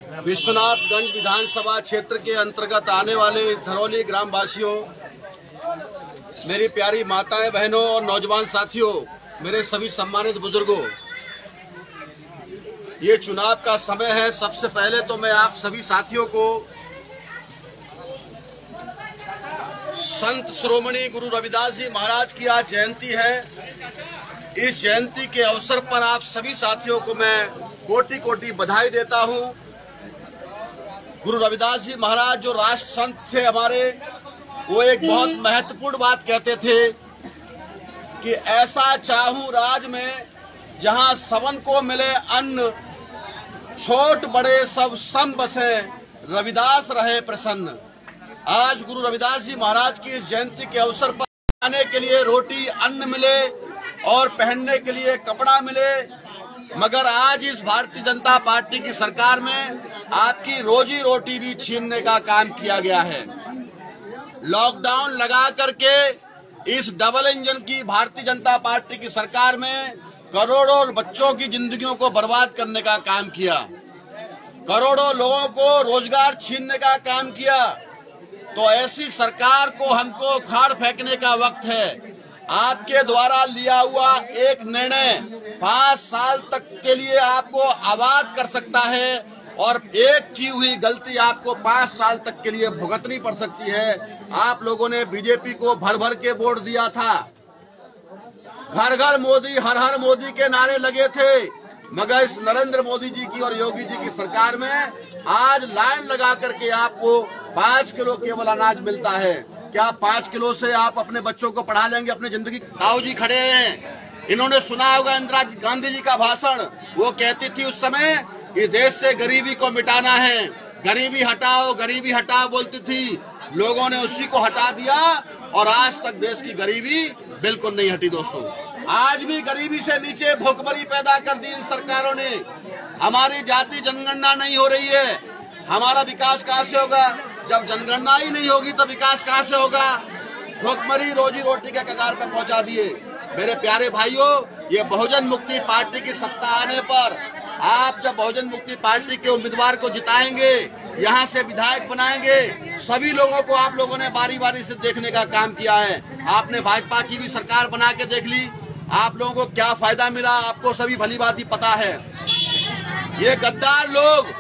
विश्वनाथगंज विधानसभा क्षेत्र के अंतर्गत आने वाले धरौली ग्राम वासियों, मेरी प्यारी माताएं, बहनों और नौजवान साथियों, मेरे सभी सम्मानित बुजुर्गों, ये चुनाव का समय है। सबसे पहले तो मैं आप सभी साथियों को संत श्रोमणी गुरु रविदास जी महाराज की आज जयंती है। इस जयंती के अवसर पर आप सभी साथियों को मैं कोटि कोटि बधाई देता हूं। गुरु रविदास जी महाराज जो राष्ट्र संत थे हमारे, वो एक बहुत महत्वपूर्ण बात कहते थे कि ऐसा चाहूं राज में जहां सबन को मिले अन्न, छोट बड़े सब सम बसे, रविदास रहे प्रसन्न। आज गुरु रविदास जी महाराज की इस जयंती के अवसर पर खाने के लिए रोटी अन्न मिले और पहनने के लिए कपड़ा मिले, मगर आज इस भारतीय जनता पार्टी की सरकार में आपकी रोजी रोटी भी छीनने का काम किया गया है। लॉकडाउन लगा करके इस डबल इंजन की भारतीय जनता पार्टी की सरकार में करोड़ों बच्चों की जिंदगियों को बर्बाद करने का काम किया, करोड़ों लोगों को रोजगार छीनने का काम किया। तो ऐसी सरकार को हमको उखाड़ फेंकने का वक्त है। आपके द्वारा लिया हुआ एक निर्णय 5 साल तक के लिए आपको आबाद कर सकता है और एक की हुई गलती आपको 5 साल तक के लिए भुगतनी पड़ सकती है। आप लोगों ने बीजेपी को भर भर के वोट दिया था, घर घर मोदी, हर हर मोदी के नारे लगे थे, मगर इस नरेंद्र मोदी जी की और योगी जी की सरकार में आज लाइन लगा करके आपको 5 किलो केवल अनाज मिलता है। क्या 5 किलो से आप अपने बच्चों को पढ़ा लेंगे अपनी जिंदगी? ताऊ जी खड़े हैं, इन्होंने सुना होगा इंदिरा गांधी जी का भाषण। वो कहती थी उस समय, इस देश से गरीबी को मिटाना है, गरीबी हटाओ, गरीबी हटाओ बोलती थी। लोगों ने उसी को हटा दिया और आज तक देश की गरीबी बिल्कुल नहीं हटी। दोस्तों, आज भी गरीबी से नीचे भूखमरी पैदा कर दी इन सरकारों ने। हमारी जाति जनगणना नहीं हो रही है, हमारा विकास कहाँ से होगा? जब जनगणना ही नहीं होगी तो विकास कहाँ से होगा? भूखमरी रोजी रोटी के कगार पर पहुंचा दिए। मेरे प्यारे भाइयों, ये बहुजन मुक्ति पार्टी की सत्ता आने पर आप जब बहुजन मुक्ति पार्टी के उम्मीदवार को जिताएंगे, यहाँ से विधायक बनाएंगे, सभी लोगों को आप लोगों ने बारी बारी से देखने का काम किया है। आपने भाजपा की भी सरकार बना के देख ली, आप लोगों को क्या फायदा मिला आपको सभी भली भांति पता है। ये गद्दार लोग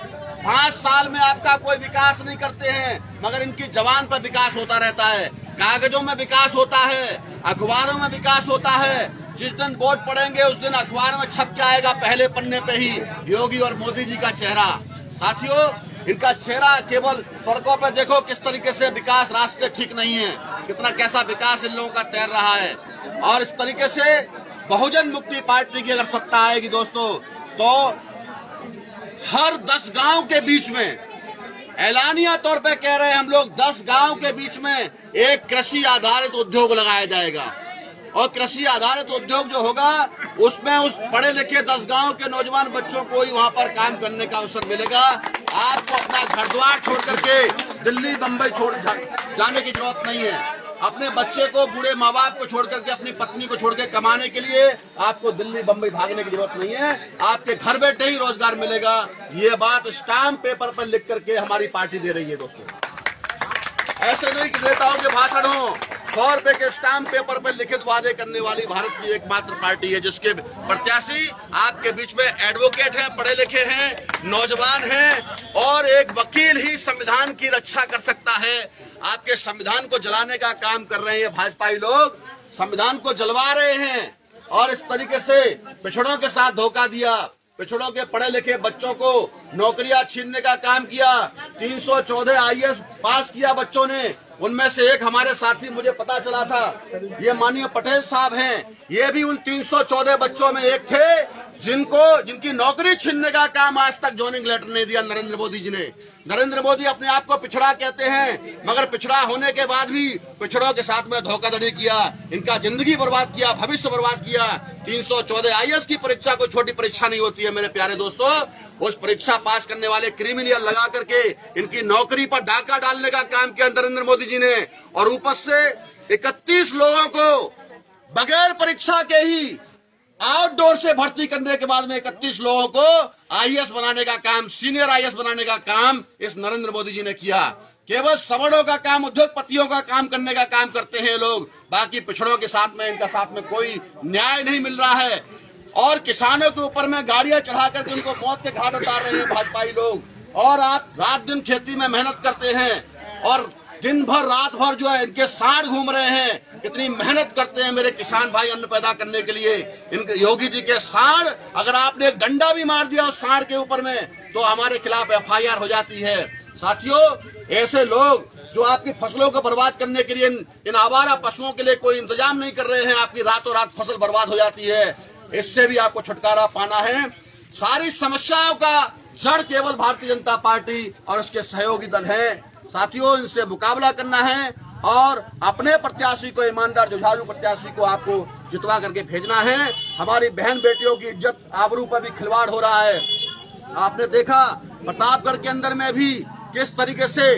5 साल में आपका कोई विकास नहीं करते हैं, मगर इनकी जबान पर विकास होता रहता है, कागजों में विकास होता है, अखबारों में विकास होता है। जिस दिन वोट पड़ेंगे उस दिन अखबार में छप के आएगा पहले पन्ने पे ही योगी और मोदी जी का चेहरा। साथियों, इनका चेहरा केवल सड़कों पर देखो किस तरीके से विकास, रास्ते ठीक नहीं है, कितना कैसा विकास इन लोगों का तैर रहा है। और इस तरीके से बहुजन मुक्ति पार्टी की अगर सत्ता आएगी दोस्तों, तो हर 10 गांव के बीच में, ऐलानिया तौर पे कह रहे हैं हम लोग, 10 गांव के बीच में एक कृषि आधारित उद्योग लगाया जाएगा। और कृषि आधारित उद्योग जो होगा उसमें उस पढ़े लिखे 10 गांव के नौजवान बच्चों को ही वहां पर काम करने का अवसर मिलेगा। आपको अपना घर द्वार छोड़ करके दिल्ली बम्बई छोड़ जाने की जरूरत नहीं है। अपने बच्चे को, बूढ़े माँ बाप को छोड़ करके, अपनी पत्नी को छोड़ के कमाने के लिए आपको दिल्ली बम्बई भागने की जरूरत नहीं है। आपके घर बैठे ही रोजगार मिलेगा। ये बात स्टाम्प पेपर पर लिख करके हमारी पार्टी दे रही है दोस्तों। ऐसे नहीं कि नेताओं के भाषण हो, 100 रुपए के स्टाम्प पेपर पर लिखित वादे करने वाली भारत की एकमात्र पार्टी है, जिसके प्रत्याशी आपके बीच में एडवोकेट हैं, पढ़े लिखे हैं, नौजवान हैं, और एक वकील ही संविधान की रक्षा कर सकता है। आपके संविधान को जलाने का काम कर रहे हैं भाजपाई लोग, संविधान को जलवा रहे हैं और इस तरीके से पिछड़ों के साथ धोखा दिया। पिछड़ों के पढ़े लिखे बच्चों को नौकरियां छीनने का काम किया। 314 IAS पास किया बच्चों ने, उनमें से एक हमारे साथी, मुझे पता चला था, ये माननीय पटेल साहब हैं, ये भी उन 314 बच्चों में एक थे जिनकी नौकरी छीनने का काम आज तक जॉइनिंग लेटर नहीं दिया नरेंद्र मोदी जी ने। नरेंद्र मोदी अपने आप को पिछड़ा कहते हैं, मगर पिछड़ा होने के बाद भी पिछड़ों के साथ में धोखाधड़ी किया, इनका जिंदगी बर्बाद किया, भविष्य बर्बाद किया। 314 IAS की परीक्षा कोई छोटी परीक्षा नहीं होती है मेरे प्यारे दोस्तों। उस परीक्षा पास करने वाले क्रिमिनल लगा करके इनकी नौकरी पर डाका डालने का काम किया नरेंद्र मोदी जी ने, और ऊपर से 31 लोगों को बगैर परीक्षा के ही आउटडोर से भर्ती करने के बाद में 31 लोगों को आईएएस बनाने का काम, सीनियर आईएएस बनाने का काम इस नरेंद्र मोदी जी ने किया। केवल सवर्णों का काम, उद्योगपतियों का काम करने का काम करते हैं लोग, बाकी पिछड़ों के साथ में, इनका साथ में कोई न्याय नहीं मिल रहा है। और किसानों के ऊपर में गाड़ियां चढ़ा करके उनको मौत के घाट उतार रहे हैं भाजपाई लोग। और आप रात दिन खेती में मेहनत करते हैं और दिन भर रात भर जो है इनके सांड घूम रहे हैं। कितनी मेहनत करते हैं मेरे किसान भाई अन्न पैदा करने के लिए। इनके योगी जी के सांड, अगर आपने डंडा भी मार दिया उस सांड के ऊपर में तो हमारे खिलाफ एफआईआर हो जाती है। साथियों, ऐसे लोग जो आपकी फसलों को बर्बाद करने के लिए इन आवारा पशुओं के लिए कोई इंतजाम नहीं कर रहे हैं, आपकी रातों रात फसल बर्बाद हो जाती है। इससे भी आपको छुटकारा पाना है। सारी समस्याओं का जड़ केवल भारतीय जनता पार्टी और उसके सहयोगी दल है। साथियों, इनसे मुकाबला करना है और अपने प्रत्याशी को, ईमानदार जुझारू प्रत्याशी को आपको जितवा करके भेजना है। हमारी बहन बेटियों की इज्जत आबरू पर भी खिलवाड़ हो रहा है। आपने देखा प्रतापगढ़ के अंदर में भी किस तरीके से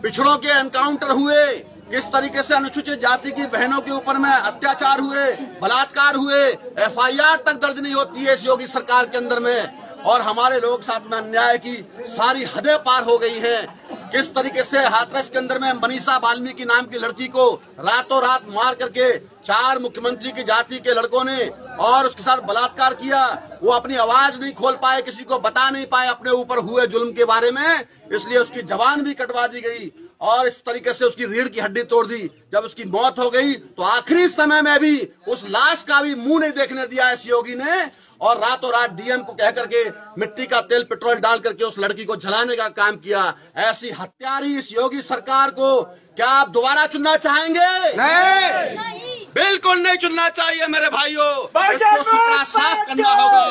पिछड़ों के एनकाउंटर हुए, किस तरीके से अनुसूचित जाति की बहनों के ऊपर में अत्याचार हुए, बलात्कार हुए, एफआईआर तक दर्ज नहीं होती है इस योगी सरकार के अंदर में। और हमारे लोग साथ में अन्याय की सारी हदें पार हो गई हैं। किस तरीके से हाथरस के अंदर में मनीषा वाल्मीकि नाम की लड़की को रातों रात मार करके 4 मुख्यमंत्री की जाति के लड़कों ने और उसके साथ बलात्कार किया। वो अपनी आवाज नहीं खोल पाए, किसी को बता नहीं पाए अपने ऊपर हुए जुल्म के बारे में, इसलिए उसकी जबान भी कटवा दी गई और इस तरीके से उसकी रीढ़ की हड्डी तोड़ दी। जब उसकी मौत हो गई तो आखिरी समय में भी उस लाश का भी मुंह नहीं देखने दिया इस योगी ने और रातों रात डीएम को कह करके मिट्टी का तेल पेट्रोल डाल करके उस लड़की को जलाने का काम किया। ऐसी हत्यारी इस योगी सरकार को क्या आप दोबारा चुनना चाहेंगे? नहीं, बिल्कुल नहीं चुनना चाहिए मेरे भाइयों। इसको सुपड़ा साफ करना होगा।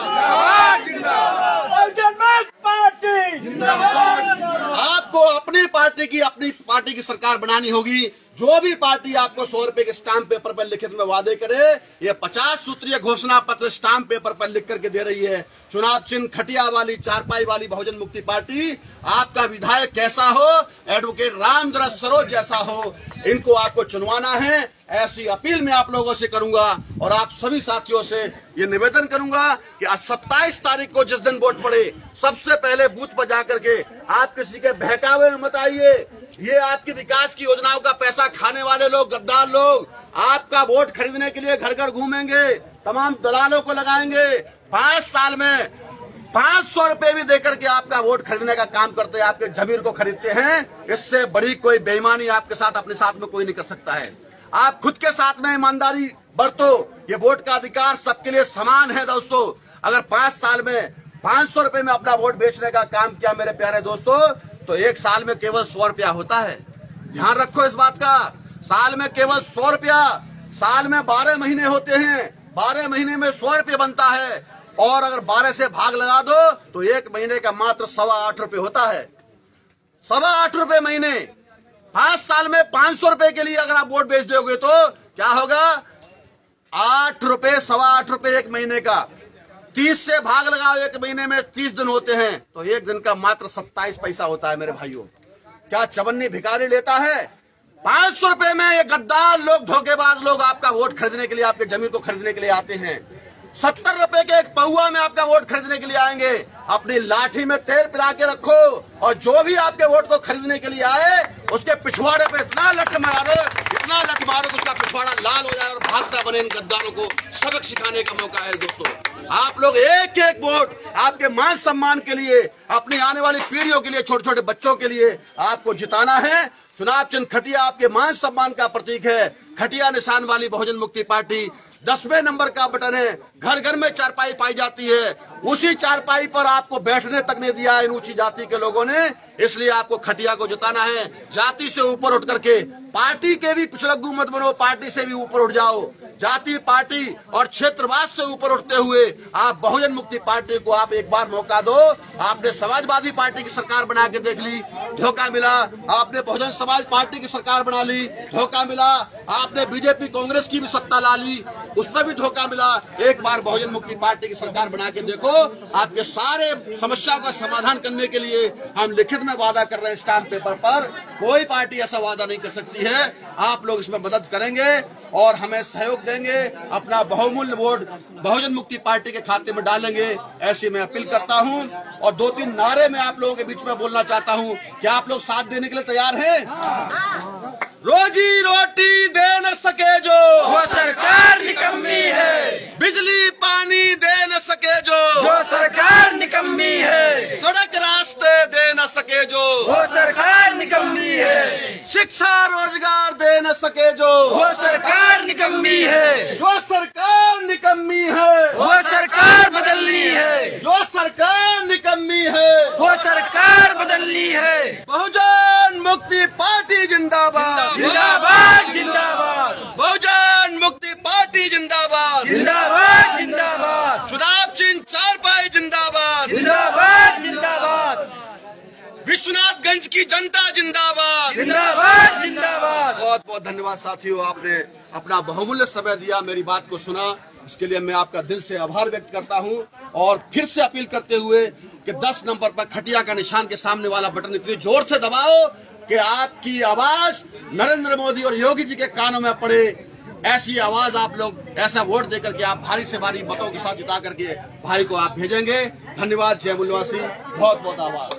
आपको अपनी पार्टी की सरकार बनानी होगी। जो भी पार्टी आपको 100 रुपए के स्टाम्प पेपर पर लिखित में वादे करे, ये 50 सूत्रीय घोषणा पत्र स्टाम्प पेपर पर लिख करके दे रही है। चुनाव चिन्ह खटिया वाली, चारपाई वाली बहुजन मुक्ति पार्टी, आपका विधायक कैसा हो, एडवोकेट रामदरस सरोज जैसा हो, इनको आपको चुनवाना है। ऐसी अपील मैं आप लोगों से करूंगा और आप सभी साथियों से ये निवेदन करूंगा कि आज 27 तारीख को जिस दिन वोट पड़े, सबसे पहले बूथ पर जाकर के आप किसी के बहकावे में मत आइए। ये आपकी विकास की योजनाओं का पैसा खाने वाले लोग, गद्दार लोग, आपका वोट खरीदने के लिए घर घर घूमेंगे, तमाम दलालों को लगाएंगे। 5 साल में 500 रुपए भी देकर के आपका वोट खरीदने का काम करते हैं, आपके जमीर को खरीदते हैं। इससे बड़ी कोई बेईमानी आपके साथ, अपने साथ में कोई नहीं कर सकता है। आप खुद के साथ में ईमानदारी बरतो। ये वोट का अधिकार सबके लिए समान है दोस्तों। अगर 5 साल में 500 रुपए में अपना वोट बेचने का काम किया मेरे प्यारे दोस्तों, तो 1 साल में केवल 100 रुपया होता है। ध्यान रखो इस बात का। साल में केवल 100 रुपया, साल में 12 महीने होते हैं, 12 महीने में 100 रुपये बनता है। और अगर 12 से भाग लगा दो तो 1 महीने का मात्र 8.25 रुपये होता है। 8.25 रुपये महीने। 5 साल में 500 रुपए के लिए अगर आप वोट बेच दोगे तो क्या होगा? 8 रुपए, 8.25 रुपए 1 महीने का। 30 से भाग लगाओ, 1 महीने में 30 दिन होते हैं, तो 1 दिन का मात्र 27 पैसा होता है मेरे भाइयों। क्या चवन्नी भिखारी लेता है? 500 रुपए में ये गद्दार लोग, धोखेबाज लोग आपका वोट खरीदने के लिए, आपके जमीन को खरीदने के लिए आते हैं। 70 रुपए के एक पौआ में आपका वोट खरीदने के लिए आएंगे। अपनी लाठी में तेल पिला के रखो और जो भी आपके वोट को खरीदने के लिए आए उसके पिछवाड़े पे इतना लठ मारो, इतना लठ मारो कि उसका पिछवाड़ा लाल हो जाए और भागता बने। इन गद्दारों को सबक सिखाने का मौका है दोस्तों। आप लोग एक एक वोट आपके मान सम्मान के लिए, अपनी आने वाली पीढ़ियों के लिए, छोटे छोटे बच्चों के लिए आपको जिताना है। चुनाव चिन्ह खटिया आपके मान सम्मान का प्रतीक है। खटिया निशान वाली बहुजन मुक्ति पार्टी 10वें नंबर का बटन है। घर घर में चारपाई पाई जाती है, उसी चारपाई पर आपको बैठने तक नहीं दिया इन ऊंची जाति के लोगों ने। इसलिए आपको खटिया को जिताना है। जाति से ऊपर उठ करके, पार्टी के भी पिछड़ग्गू मत बनो, पार्टी से भी ऊपर उठ जाओ। जाति, पार्टी और क्षेत्रवाद से ऊपर उठते हुए आप बहुजन मुक्ति पार्टी को आप एक बार मौका दो। आपने समाजवादी पार्टी की सरकार बना के देख ली, धोखा मिला। आपने बहुजन समाज पार्टी की सरकार बना ली, धोखा मिला। आपने बीजेपी कांग्रेस की भी सत्ता ला ली, उसमें भी धोखा मिला। एक बार बहुजन मुक्ति पार्टी की सरकार बना के देखो। आपके सारे समस्याओं का समाधान करने के लिए हम लिखित में वादा कर रहे हैं स्टाम्प पेपर पर। कोई पार्टी ऐसा वादा नहीं कर सकती है। आप लोग इसमें मदद करेंगे और हमें सहयोग देंगे, अपना बहुमूल्य वोट बहुजन मुक्ति पार्टी के खाते में डालेंगे, ऐसी मैं अपील करता हूं। और 2-3 नारे मैं आप लोगों के बीच में बोलना चाहता हूं। क्या आप लोग साथ देने के लिए तैयार हैं? रोजी रोटी दे न सके जो वो सरकार निकम्मी है, बिजली पानी दे न सके जो सरकार निकम्मी है, सड़क रास्ते दे न सके जो वो सरकार निकम्मी है, शिक्षा रोजगार दे न सके जो वो सरकार निकम्मी है, जो सरकार निकम्मी है, वो सरकार बदलनी है, जो सरकार निकम्मी है, वो सरकार बदलनी है। बहुजन मुक्ति पार्टी जिंदाबाद, जिंदाबाद जिंदाबाद, बहुजन मुक्ति पार्टी जिंदाबाद, जिंदाबाद जिंदाबाद, चुनाव चिन्ह 4 पाई जिंदाबाद, जिंदाबाद जिंदाबाद, विश्वनाथगंज की जनता जिंदाबाद, जिंदाबाद जिंदाबाद। बहुत बहुत धन्यवाद साथियों, आपने अपना बहुमूल्य समय दिया, मेरी बात को सुना, इसके लिए मैं आपका दिल से आभार व्यक्त करता हूं। और फिर से अपील करते हुए कि 10 नंबर पर खटिया का निशान के सामने वाला बटन इतनी जोर से दबाओ कि आपकी आवाज नरेंद्र मोदी और योगी जी के कानों में पड़े। ऐसी आवाज आप लोग, ऐसा वोट देकर के आप भारी से भारी मतों के साथ जिता करके भाई को आप भेजेंगे। धन्यवाद। जय मूलवासी, बहुत बहुत आभार।